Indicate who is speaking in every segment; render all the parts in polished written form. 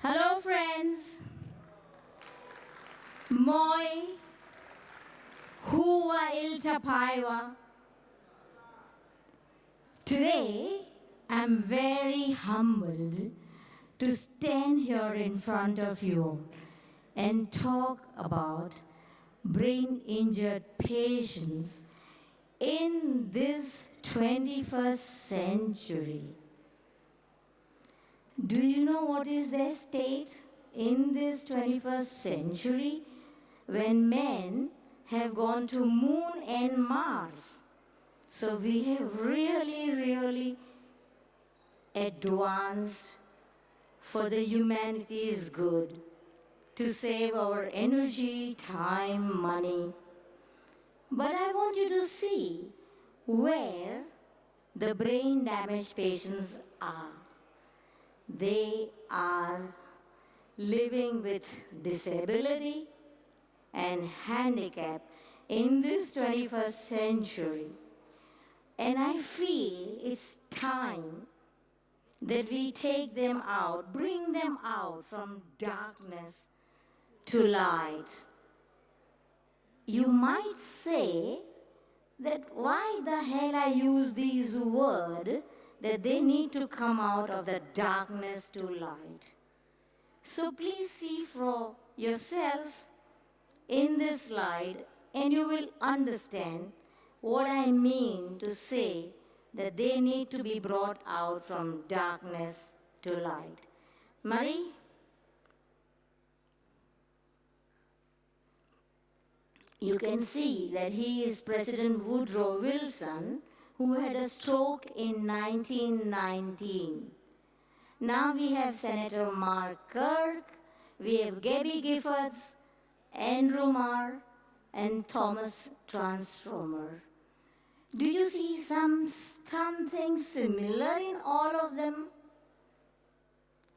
Speaker 1: Hello, friends. Moi, hua ilta paiwa. Today, I'm very humbled to stand here in front of you and talk about brain-injured patients in this 21st century. Do you know what is their state in this 21st century when men have gone to Moon and Mars? So we have really advanced for the humanity's good to save our energy, time, money. But I want you to see where the brain damaged patients are. They are living with disability and handicap in this 21st century. And I feel it's time that we take them out, bring them out from darkness to light. You might say that why the hell I use these words, that they need to come out of the darkness to light. So please see for yourself in this slide and you will understand what I mean to say that they need to be brought out from darkness to light. Marie? You can see that he is President Woodrow Wilson, who had a stroke in 1919. Now we have Senator Mark Kirk, we have Gabby Giffords, Andrew Marr, and Thomas Transformer. Do you see something similar in all of them?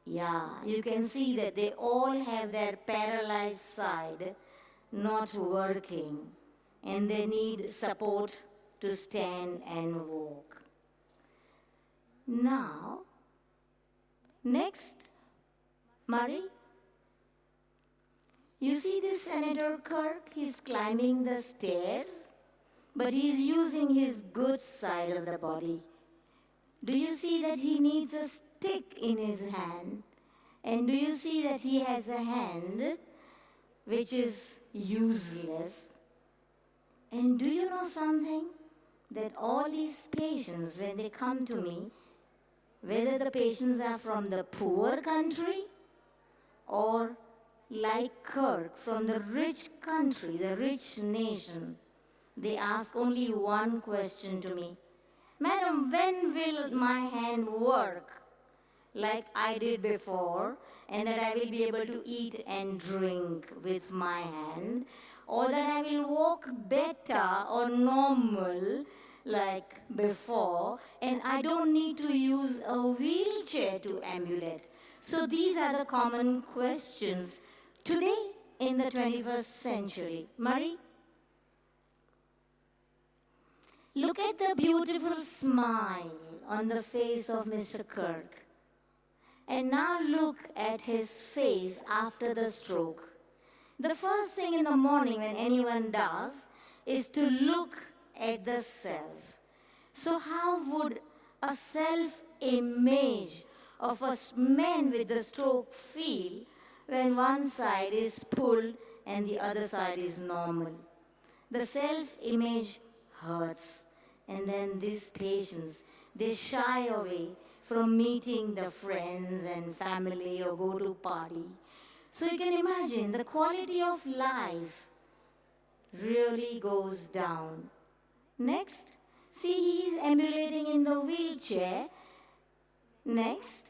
Speaker 1: Yeah, you can see that they all have their paralyzed side not working, and they need support to stand and walk. Now, next, Murray. You see this Senator Kirk? He's climbing the stairs, but he's using his good side of the body. Do you see that he needs a stick in his hand? And do you see that he has a hand which is useless? And do you know something? That all these patients, when they come to me, whether the patients are from the poor country or like Kirk from the rich country, the rich nation, they ask only one question to me. Madam, when will my hand work like I did before, and that I will be able to eat and drink with my hand, or that I will walk better or normal like before, and I don't need to use a wheelchair to ambulate? So these are the common questions today in the 21st century. Marie? Look at the beautiful smile on the face of Mr. Kirk. And now look at his face after the stroke. The first thing in the morning when anyone does is to look at the self. So how would a self-image of a man with the stroke feel when one side is pulled and the other side is normal? The self-image hurts. And then these patients, they shy away from meeting the friends and family or go to party. So you can imagine the quality of life really goes down. Next, see, he is ambulating in the wheelchair. Next.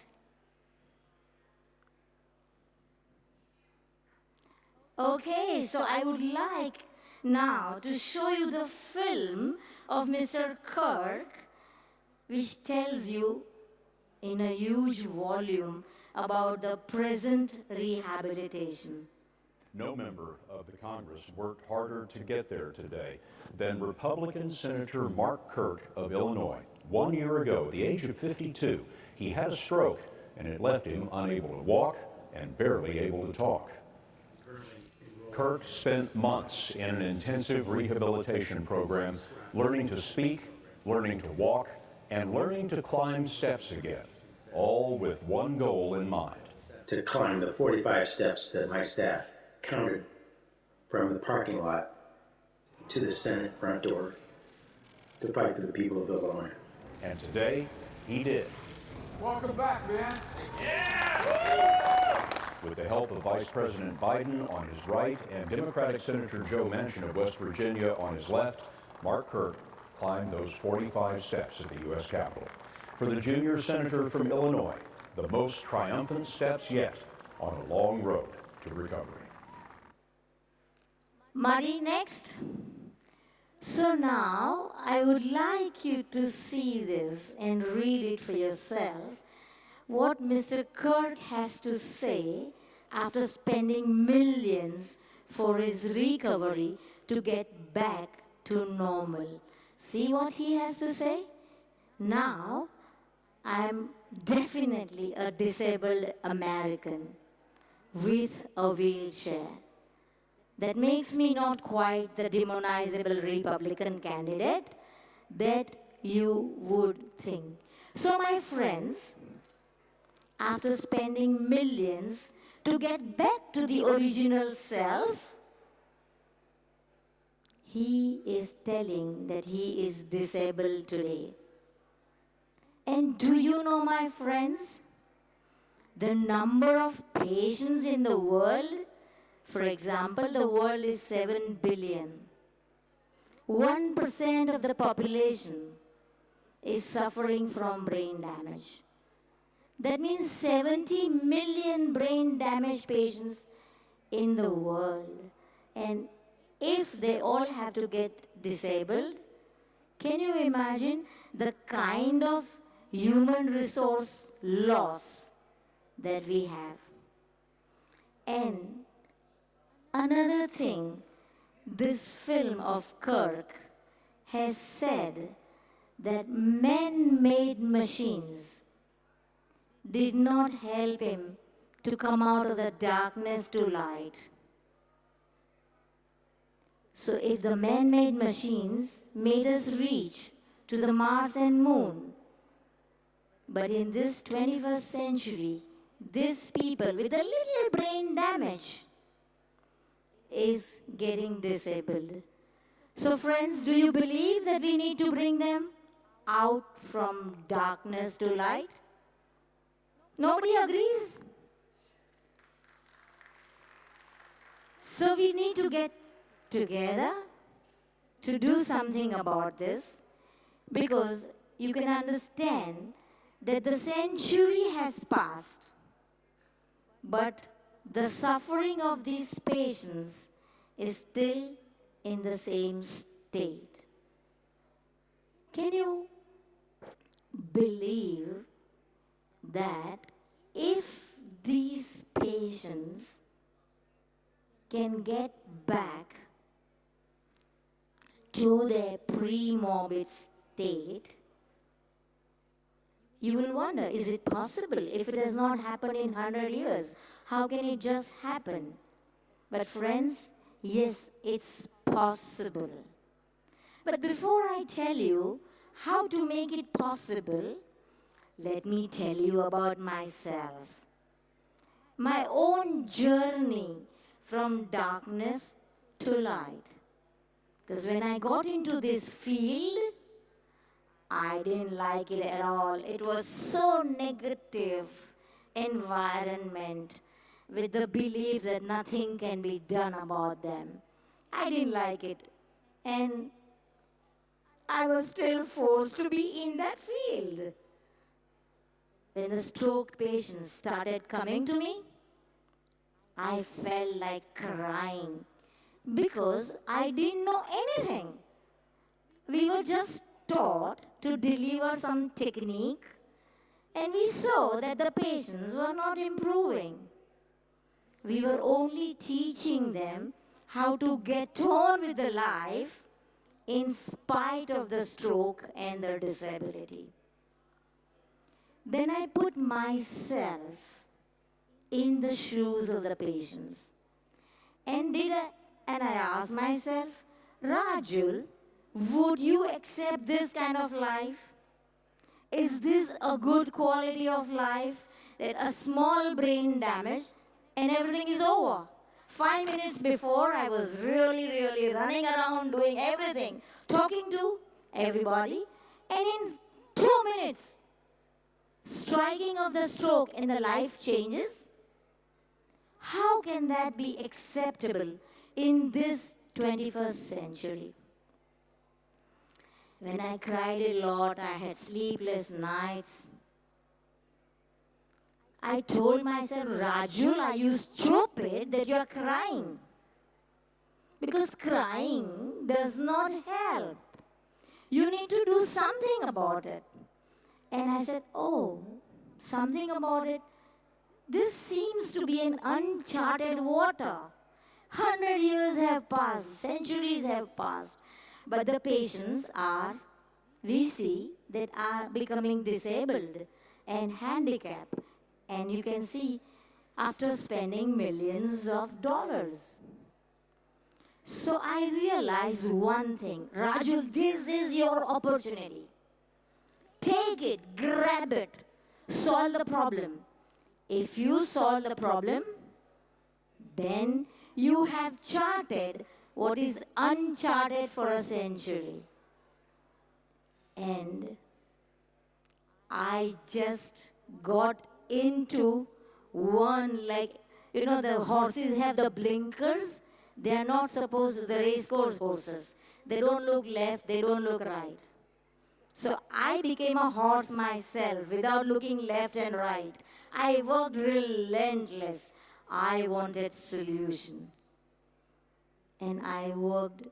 Speaker 1: Okay, so I would like now to show you the film of Mr. Kirk, which tells you in a huge volume about the present rehabilitation.
Speaker 2: No member of the Congress worked harder to get there today than Republican Senator Mark Kirk of Illinois. 1 year ago, at the age of 52, he had a stroke and it left him unable to walk, and barely able to talk. Kirk spent months in an intensive rehabilitation program, learning to speak, learning to walk, and learning to climb steps again, all with one goal in mind.
Speaker 3: To climb the 45 steps that my staff counted from the parking lot to the Senate front door to fight for the people of Illinois.
Speaker 2: And today, he did.
Speaker 4: Welcome back, man.
Speaker 2: With the help of Vice President Biden on his right and Democratic Senator Joe Manchin of West Virginia on his left, Mark Kirk climbed those 45 steps at the U.S. Capitol. For the junior senator from Illinois, the most triumphant steps yet on a long road to recovery.
Speaker 1: Muddy, next. So now I would like you to see this and read it for yourself, what Mr. Kirk has to say after spending millions for his recovery to get back to normal. See what he has to say? Now, I'm definitely a disabled American with a wheelchair. That makes me not quite the demonizable Republican candidate that you would think. So, my friends, after spending millions to get back to the original self, he is telling that he is disabled today. And do you know, my friends, the number of patients in the world? For example, the world is 7 billion. 1% of the population is suffering from brain damage. That means 70 million brain damaged patients in the world. And if they all have to get disabled, can you imagine the kind of human resource loss that we have? And another thing, this film of Kirk has said that man-made machines did not help him to come out of the darkness to light. So if the man-made machines made us reach to the Mars and Moon, but in this 21st century, these people with a little brain damage is getting disabled. So friends, do you believe that we need to bring them out from darkness to light? Nobody agrees? So we need to get together to do something about this, because you can understand that the century has passed, but the suffering of these patients is still in the same state. Can you believe that if these patients can get back to their pre-morbid state, you will wonder, is it possible? If it has not happened in 100 years, how can it just happen? But friends, yes, it's possible. But before I tell you how to make it possible, let me tell you about myself. My own journey from darkness to light. Because when I got into this field, I didn't like it at all. It was so negative environment with the belief that nothing can be done about them. I didn't like it. And I was still forced to be in that field. When the stroke patients started coming to me, I felt like crying because I didn't know anything. We were just taught to deliver some technique, and we saw that the patients were not improving. We were only teaching them how to get on with the life in spite of the stroke and the disability. Then I put myself in the shoes of the patients. And I asked myself, Rajul, would you accept this kind of life? Is this a good quality of life? That a small brain damage and everything is over. 5 minutes before, I was really running around doing everything, talking to everybody, and in 2 minutes, striking of the stroke and the life changes. How can that be acceptable in this 21st century? When I cried a lot, I had sleepless nights. I told myself, Rajul, are you stupid that you are crying? Because crying does not help. You need to do something about it. And I said, oh, something about it. This seems to be an uncharted water. 100 years have passed, centuries have passed. But the patients are, we see, that are becoming disabled and handicapped. And you can see after spending millions of dollars. So I realized one thing. Rajul, this is your opportunity. Take it, grab it, solve the problem. If you solve the problem, then you have charted what is uncharted for a century. And I just got into one, like, the horses have the blinkers. They are not supposed to, the race course horses. They don't look left, they don't look right. So I became a horse myself without looking left and right. I worked relentless. I wanted solution. And I worked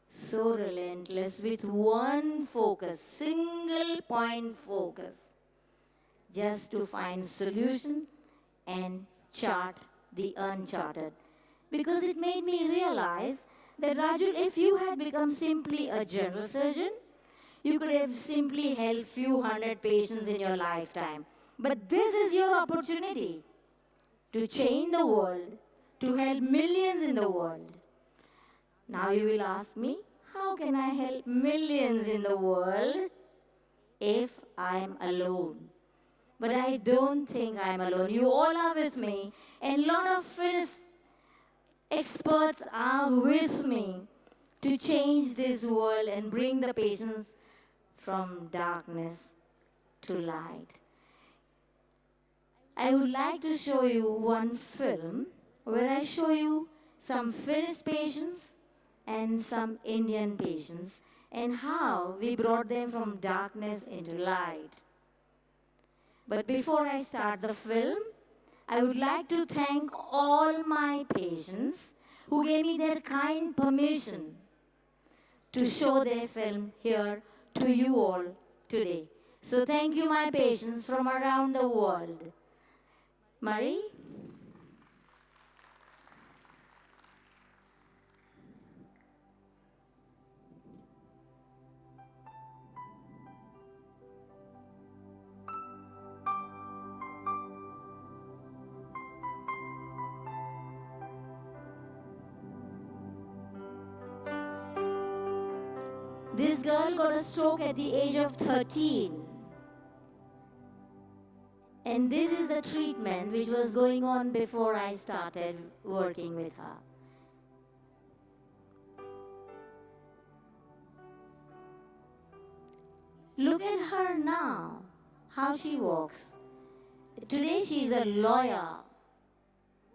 Speaker 1: so relentless with one focus, single point focus, just to find solution and chart the uncharted. Because it made me realize that, Rajul, if you had become simply a general surgeon, you could have simply helped few hundred patients in your lifetime. But this is your opportunity to change the world, to help millions in the world. Now you will ask me, how can I help millions in the world if I am alone? But I don't think I am alone. You all are with me, and a lot of experts are with me to change this world and bring the patients from darkness to light. I would like to show you one film where I show you some Finnish patients and some Indian patients and how we brought them from darkness into light. But before I start the film, I would like to thank all my patients who gave me their kind permission to show their film here to you all today. So thank you, my patients from around the world. Marie? This girl got a stroke at the age of 13. And this is the treatment which was going on before I started working with her. Look at her now, how she walks. Today she is a lawyer,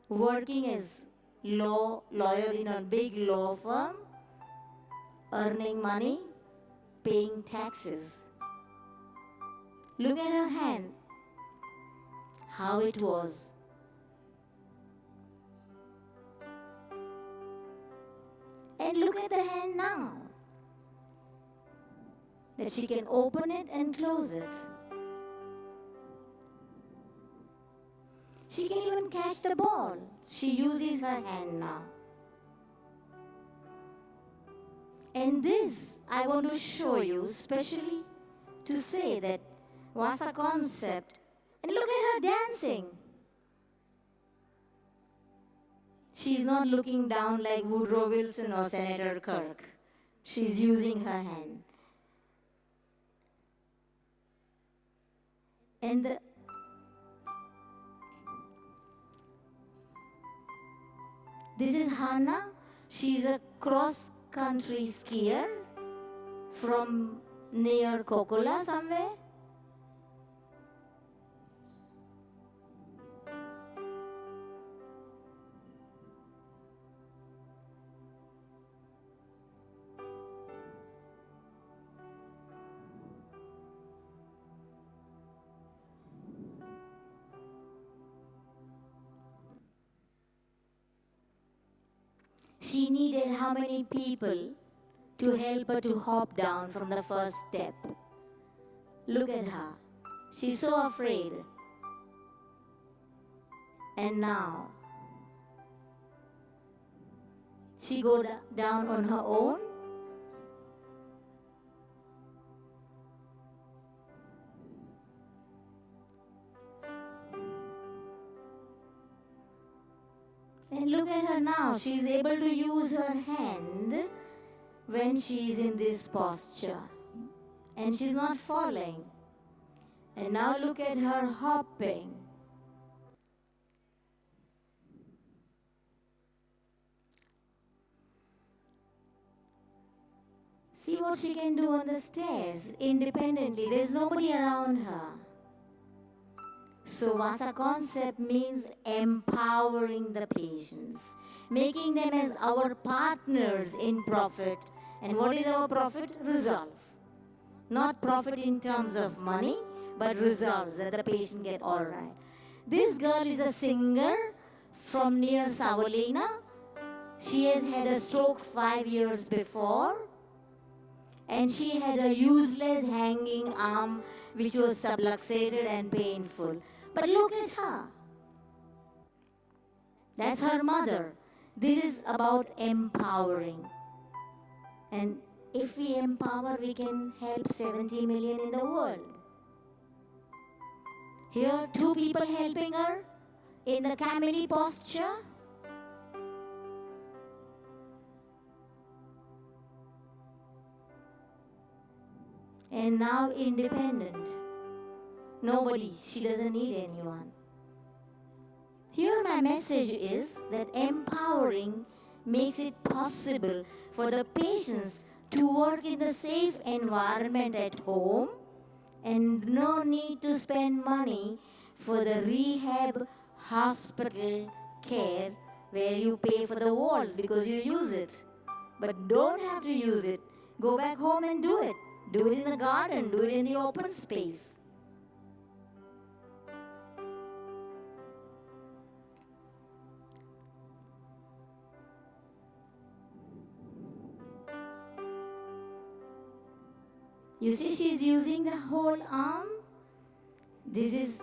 Speaker 1: working as lawyer in a big law firm, earning money, paying taxes. Look at her hand, how it was. And look at the hand now, that she can open it and close it. She can even catch the ball. She uses her hand now. And this I want to show you, especially to say that Vasa Concept, and look at her dancing. she's not looking down like Woodrow Wilson or Senator Kirk. She's using her hand. And this is Hannah. She's a cross-country skier from near Kokkola somewhere. She needed how many people to help her to hop down from the first step? Look at her. She's so afraid. And now, she go down on her own. And look at her now. She's able to use her hand when she's in this posture. And she's not falling. And now look at her hopping. See what she can do on the stairs independently. There's nobody around her. So Vasa Concept means empowering the patients, making them as our partners in profit. And what is our profit? Results. Not profit in terms of money, but results that the patient get all right. This girl is a singer from near Savonlinna. She has had a stroke 5 years before. And she had a useless hanging arm which was subluxated and painful. But look at her. That's her mother. This is about empowering. And if we empower, we can help 70 million in the world. Here, 2 people helping her in the cameli posture. And now independent. Nobody, she doesn't need anyone. Here my message is that empowering makes it possible for the patients to work in the safe environment at home and no need to spend money for the rehab hospital care where you pay for the walls because you use it. But don't have to use it. Go back home and do it. Do it in the garden. Do it in the open space. You see, she's using the whole arm. This is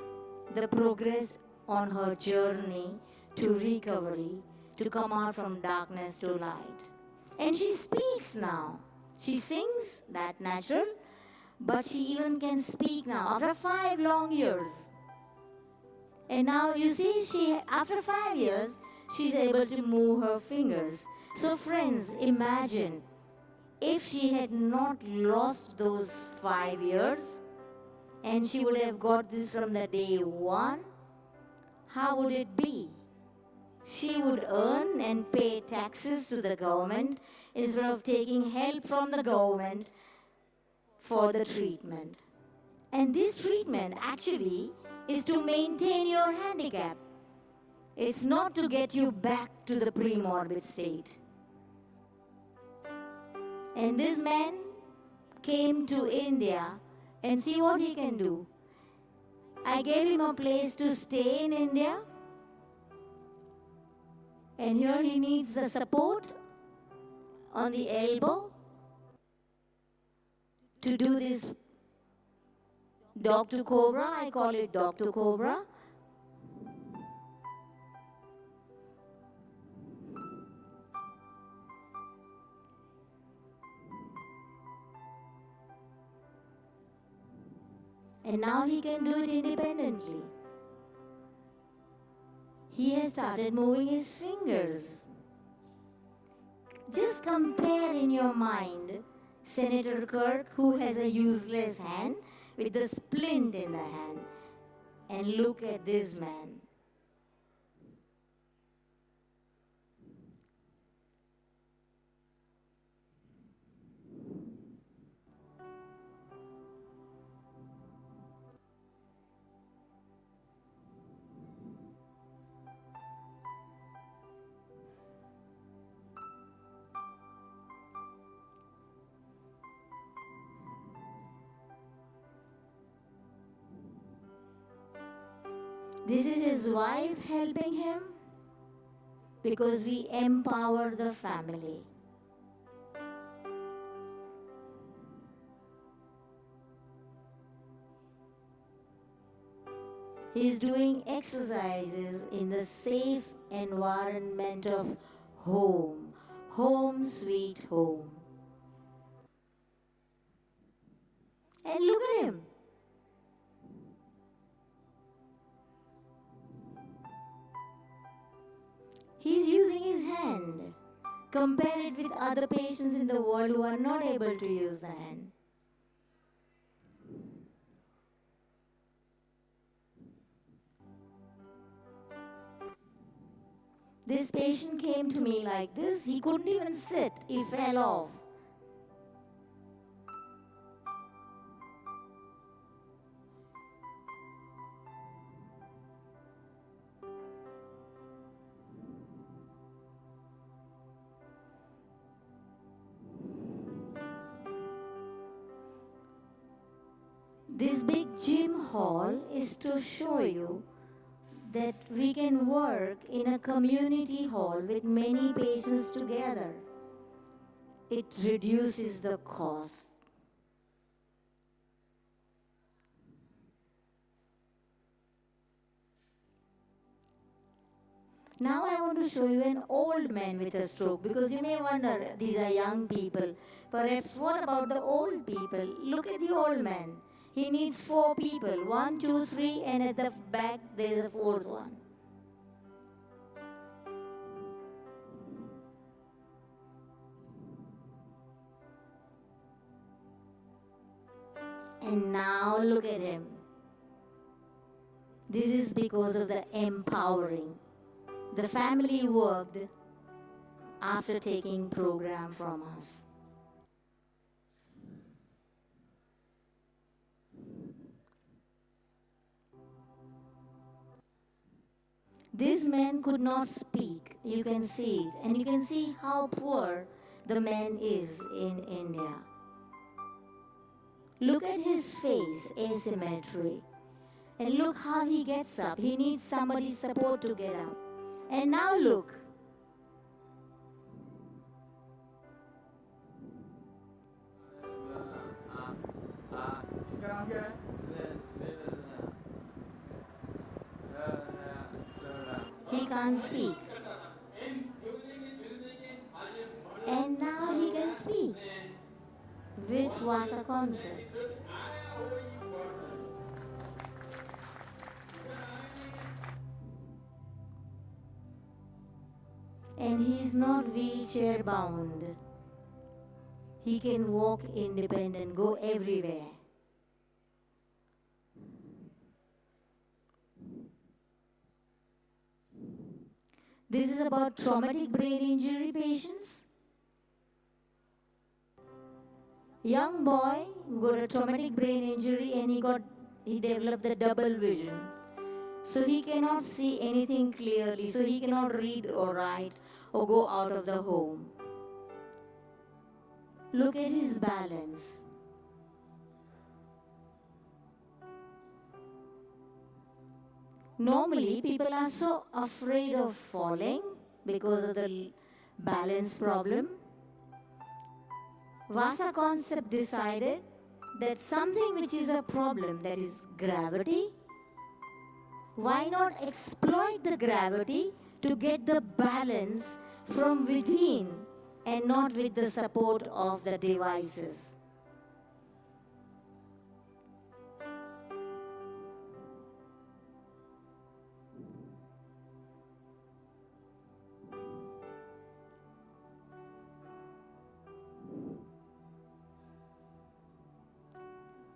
Speaker 1: the progress on her journey to recovery, to come out from darkness to light. And she speaks now. She sings, that natural, but she even can speak now after 5 long years. And now you see, after 5 years, she's able to move her fingers. So friends, imagine if she had not lost those 5 years and she would have got this from the day 1, how would it be? She would earn and pay taxes to the government instead of taking help from the government for the treatment. And this treatment actually is to maintain your handicap. It's not to get you back to the pre-morbid state. And this man came to India and see what he can do. I gave him a place to stay in India. And here he needs the support on the elbow to do this dog to cobra. I call it dog to cobra. And now he can do it independently. he has started moving his fingers. Just compare in your mind Senator Kirk, who has a useless hand, with the splint in the hand, and look at this man. This is his wife helping him because we empower the family. He's doing exercises in the safe environment of home. Home sweet home. And look at him. He's using his hand. Compare it with other patients in the world who are not able to use the hand. This patient came to me like this. He couldn't even sit. He fell off. This big gym hall is to show you that we can work in a community hall with many patients together. It reduces the cost. Now I want to show you an old man with a stroke, because you may wonder, these are young people. Perhaps what about the old people? Look at the old man. He needs 4 people. 1, 2, 3, and at the back there is a 4th one. And now look at him. This is because of the empowering. The family worked after taking program from us. This man could not speak. You can see it. And you can see how poor the man is in India. Look at his face, asymmetry. And look how he gets up. He needs somebody's support to get up. And now look. He can't speak. And now he can speak with Vasa Concept. And he is not wheelchair bound. He can walk independent, go everywhere. This is about traumatic brain injury patients. Young boy got a traumatic brain injury and he developed the double vision. So he cannot see anything clearly, so he cannot read or write or go out of the home. Look at his balance. Normally, people are so afraid of falling because of the balance problem. Vasa Concept decided that something which is a problem, that is gravity, why not exploit the gravity to get the balance from within and not with the support of the devices?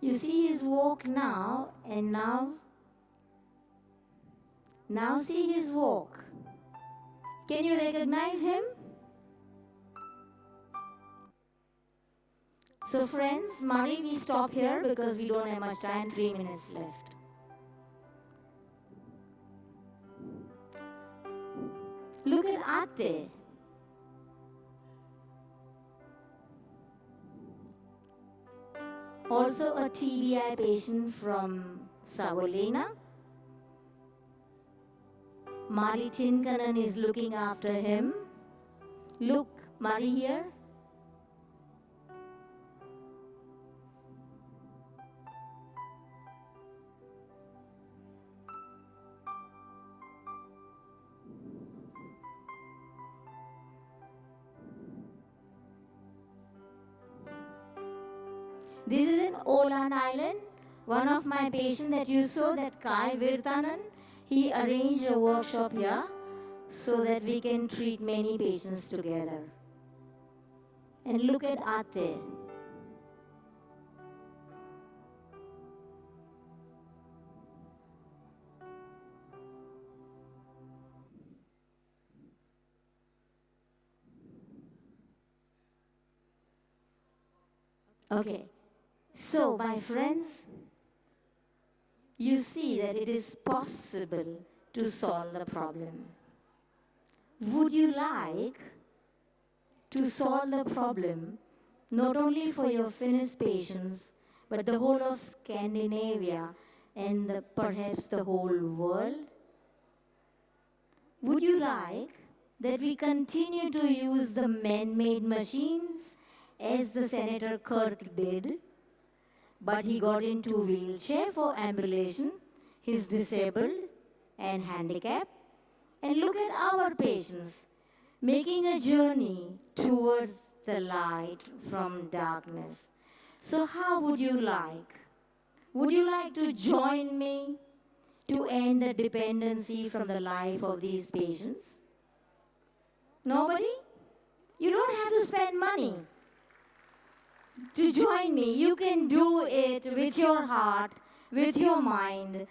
Speaker 1: You see his walk now, and now see his walk. Can you recognize him? So friends, Murray, we stop here because we don't have much time, 3 minutes left. Look at Ate. Also a TBI patient from Savonlinna. Mari Tinkanen is looking after him. Look, Mari here. This is in Åland Island. One of my patients that you saw, that Kai Virtanen, he arranged a workshop here so that we can treat many patients together. And look at Ate. Okay. So, my friends, you see that it is possible to solve the problem. Would you like to solve the problem not only for your Finnish patients, but the whole of Scandinavia and perhaps the whole world? Would you like that we continue to use the man-made machines as the Senator Kirk did? But he got into wheelchair for ambulation. He's disabled and handicapped. And look at our patients making a journey towards the light from darkness. So how would you like? Would you like to join me to end the dependency from the life of these patients? Nobody? You don't have to spend money to join me. You can do it with your heart, with your mind.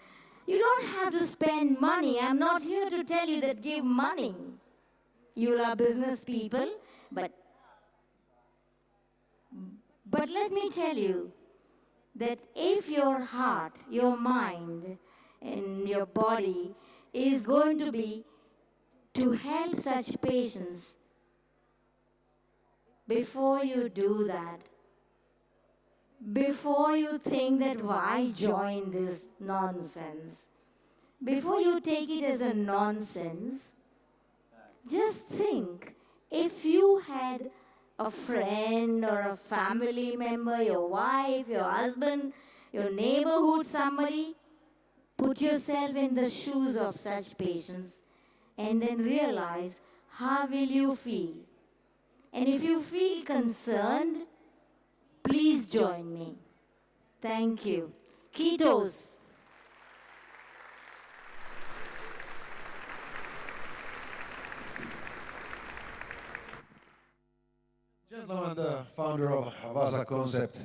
Speaker 1: You don't have to spend money. I'm not here to tell you that give money. You are business people, but let me tell you that if your heart, your mind, and your body is going to be to help such patients, before you do that, before you think that why join this nonsense, before you take it as a nonsense, just think, if you had a friend or a family member, your wife, your husband, your neighborhood, somebody, put yourself in the shoes of such patients and then realize how will you feel. And if you feel concerned, please join me. Thank you. Kiitos.
Speaker 5: Gentlemen, the founder of Vasa Concept,